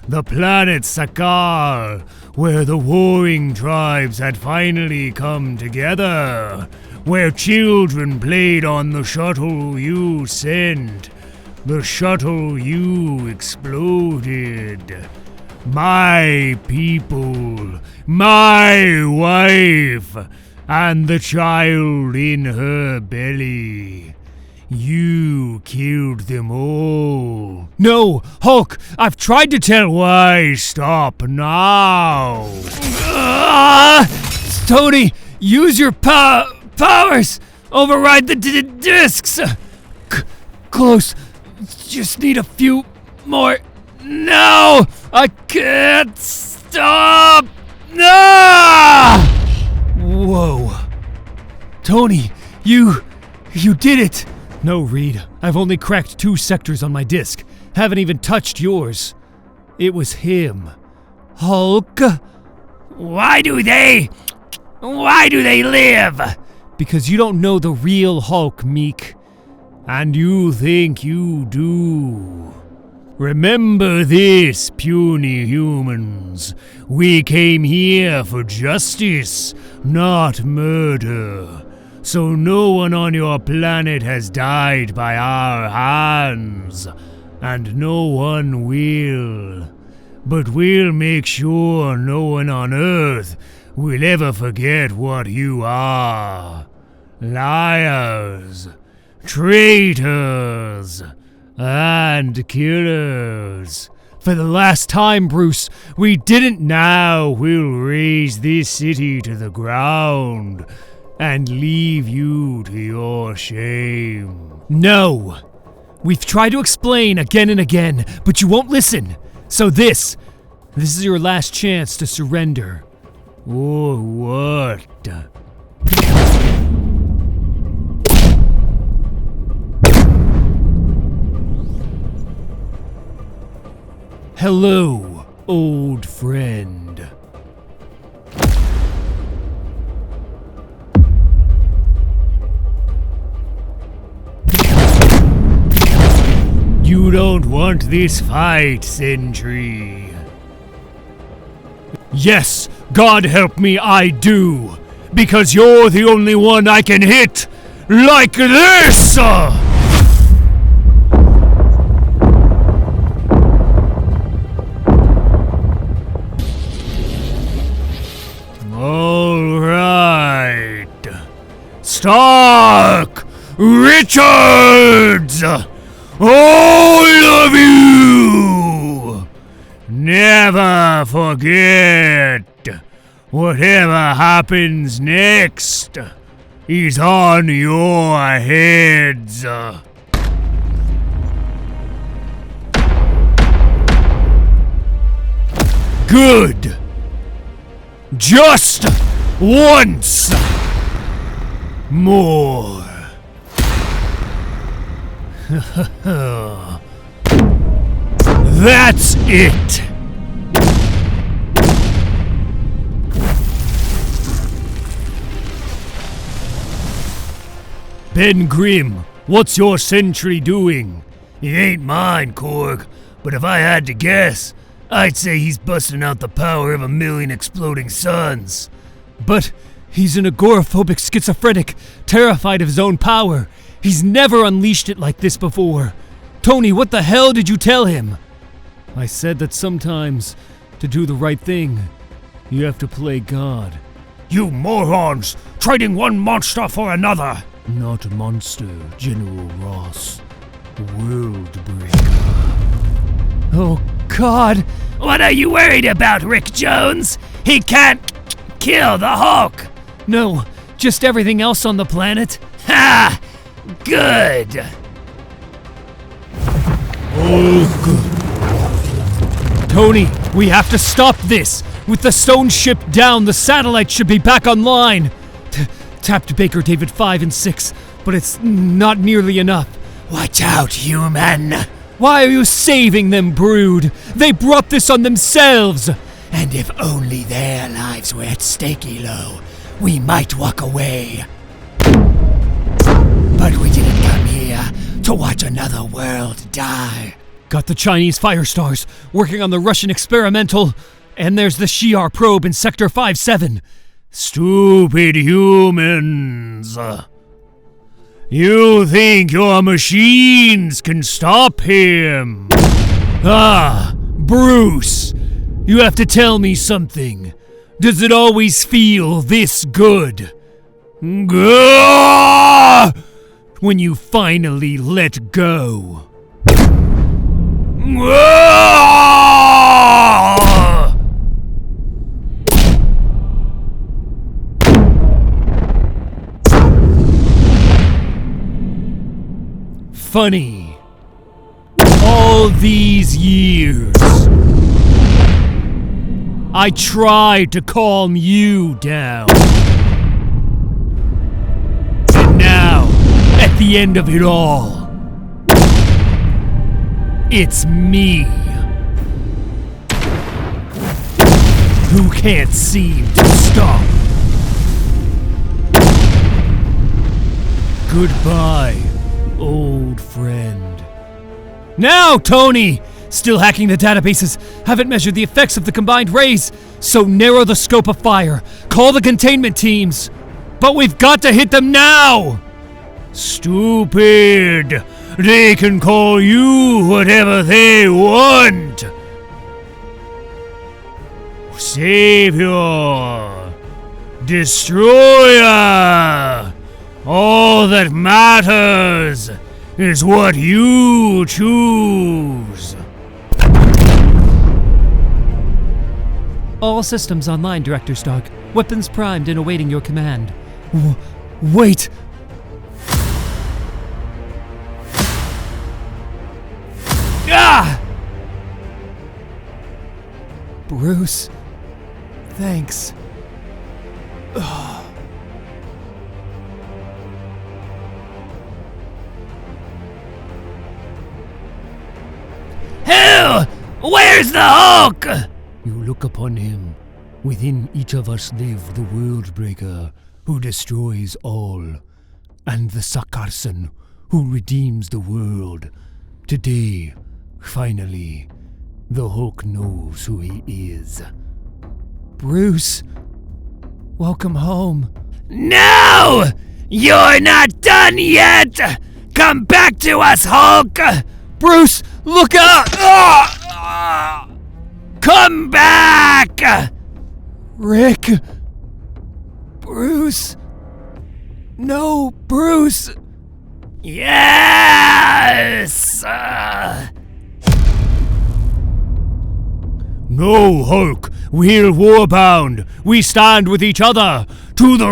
The planet Sakaar, where the warring tribes had finally come together, where children played on the shuttle you sent. The shuttle you exploded. My people, my wife, and the child in her belly. You killed them all. No, Hulk, I've tried to tell. Why stop now? Tony, use your powers! Override the discs! Close. Just need a few more. No! I can't stop! No! Whoa. Tony, you did it! No, Reed. I've only cracked 2 sectors on my disc. Haven't even touched yours. It was him. Hulk? Why do they live? Because you don't know the real Hulk, Miek. And you think you do. Remember this, puny humans. We came here for justice, not murder. So no one on your planet has died by our hands, and no one will. But we'll make sure no one on Earth will ever forget what you are. Liars, traitors, and killers. For the last time, Bruce, we didn't. Now we'll raise this city to the ground and leave you to your shame. No! We've tried to explain again and again, but you won't listen. So this is your last chance to surrender. Or what? Hello, old friend. You don't want this fight, Sentry. Yes, God help me, I do. Because you're the only one I can hit like this! All right. Stark! Richards! All of you! Never forget, whatever happens next is on your heads. Good. Just once more. That's it. Ben Grimm, what's your sentry doing? He ain't mine, Korg, but if I had to guess, I'd say he's busting out the power of 1,000,000 exploding suns. But he's an agoraphobic schizophrenic, terrified of his own power. He's never unleashed it like this before. Tony, what the hell did you tell him? I said that sometimes, to do the right thing, you have to play God. You morons! Trading one monster for another! Not a monster, General Ross. World breaker. Oh, God! What are you worried about, Rick Jones? He can't kill the Hulk! No, just everything else on the planet. Ha! Good! Tony, we have to stop this! With the stone ship down, the satellite should be back online! Tapped Baker David 5 and 6, but it's not nearly enough. Watch out, human! Why are you saving them, Brood? They brought this on themselves! And if only their lives were at stake, Elo, we might walk away. But we didn't come here to watch another world die. Got the Chinese Firestars working on the Russian experimental, and there's the Shi'ar probe in Sector 5-7. Stupid humans. You think your machines can stop him? Ah, Bruce, you have to tell me something. Does it always feel this good? Gah! When you finally let go. Gah! Funny. All these years, I tried to calm you down. And now, at the end of it all, it's me who can't seem to stop. Goodbye, old friend. Now, Tony! Still hacking the databases. Haven't measured the effects of the combined rays. So narrow the scope of fire. Call the containment teams. But we've got to hit them now! Stupid! They can call you whatever they want! Savior! Destroyer! All that matters is what you choose! All systems online, Director Stark. Weapons primed and awaiting your command. Wait! Ah! Bruce, thanks. Who? Where's the Hulk? You look upon him. Within each of us live the Worldbreaker, who destroys all, and the Sakaar, who redeems the world. Today, finally, the Hulk knows who he is. Bruce, welcome home. No! You're not done yet! Come back to us, Hulk! Bruce, look out! Come back! Rick! Bruce! No, Bruce! Yes! No, Hulk, we're Warbound. We stand with each other. To the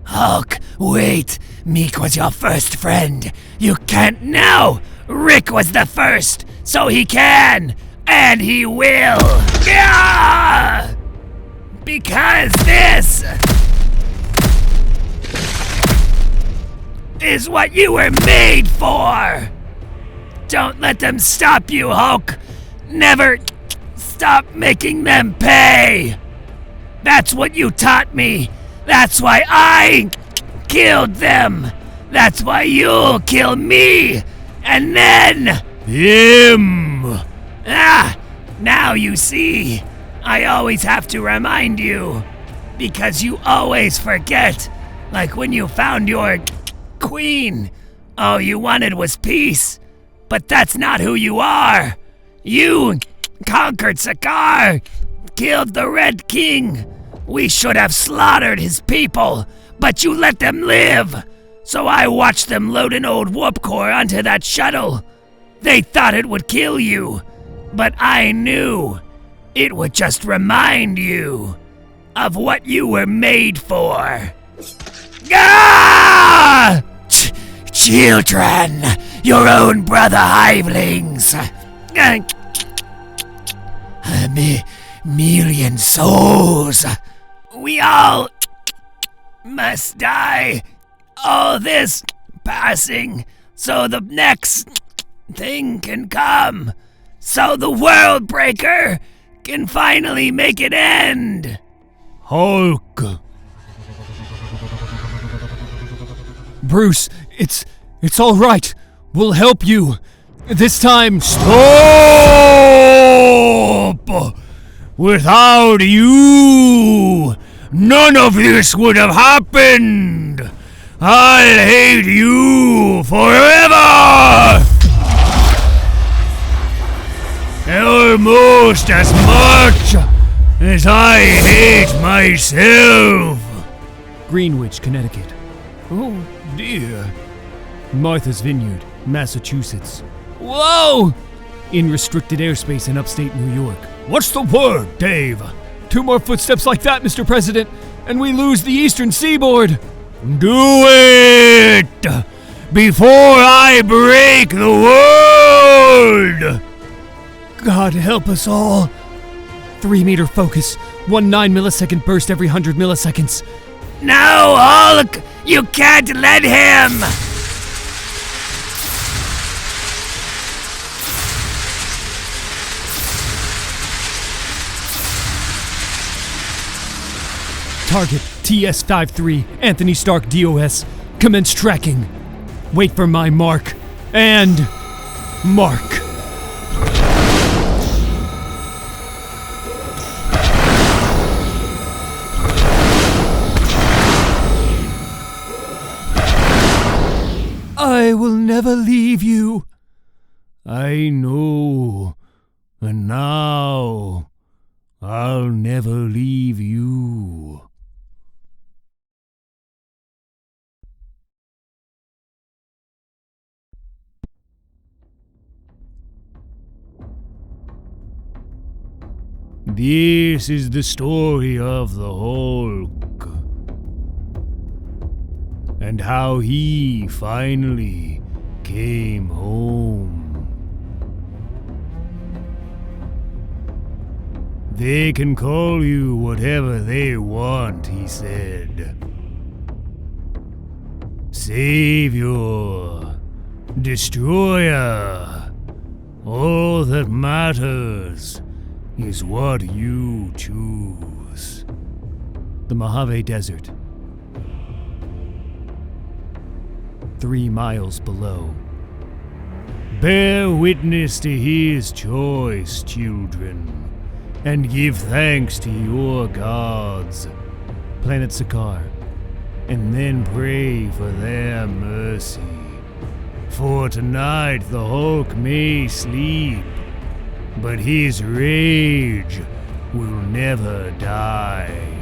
Hulk, wait. Miek was your first friend. You can't now. Rick was the first, so he can. And he will. Yeah! Because this is what you were made for. Don't let them stop you, Hulk. Never stop making them pay. That's what you taught me. That's why I killed them. That's why you'll kill me. And then him. Now you see. I always have to remind you. Because you always forget. Like when you found your queen. All you wanted was peace. But that's not who you are. You conquered Sakaar, killed the Red King. We should have slaughtered his people, but you let them live. So I watched them load an old warp core onto that shuttle. They thought it would kill you, but I knew it would just remind you of what you were made for. Ah! Children, your own brother hivelings. Million souls. We all must die. All this passing so the next thing can come. So the Worldbreaker can finally make it end. Hulk. Bruce, it's all right. We'll help you. This time, Stop! Without you, none of this would have happened. I'll hate you forever! Almost as much as I hate myself. Greenwich, Connecticut. Oh, dear. Martha's Vineyard, Massachusetts. Whoa! In restricted airspace in upstate New York. What's the word, Dave? 2 more footsteps like that, Mr. President, and we lose the eastern seaboard. Do it! Before I break the world! God help us all. 3-meter focus. 1 9-millisecond burst every 100 milliseconds. No, Hulk! You can't let him! Target TS-53, Anthony Stark DOS. Commence tracking. Wait for my mark. And mark. I will never leave you. I know. And now, I'll never leave you. This is the story of the Hulk. And how he finally came home. They can call you whatever they want, he said. Savior, destroyer, all that matters is what you choose. The Mojave Desert. 3 miles below. Bear witness to his choice, children, and give thanks to your gods. Planet Sakaar. And then pray for their mercy. For tonight the Hulk may sleep, but his rage will never die.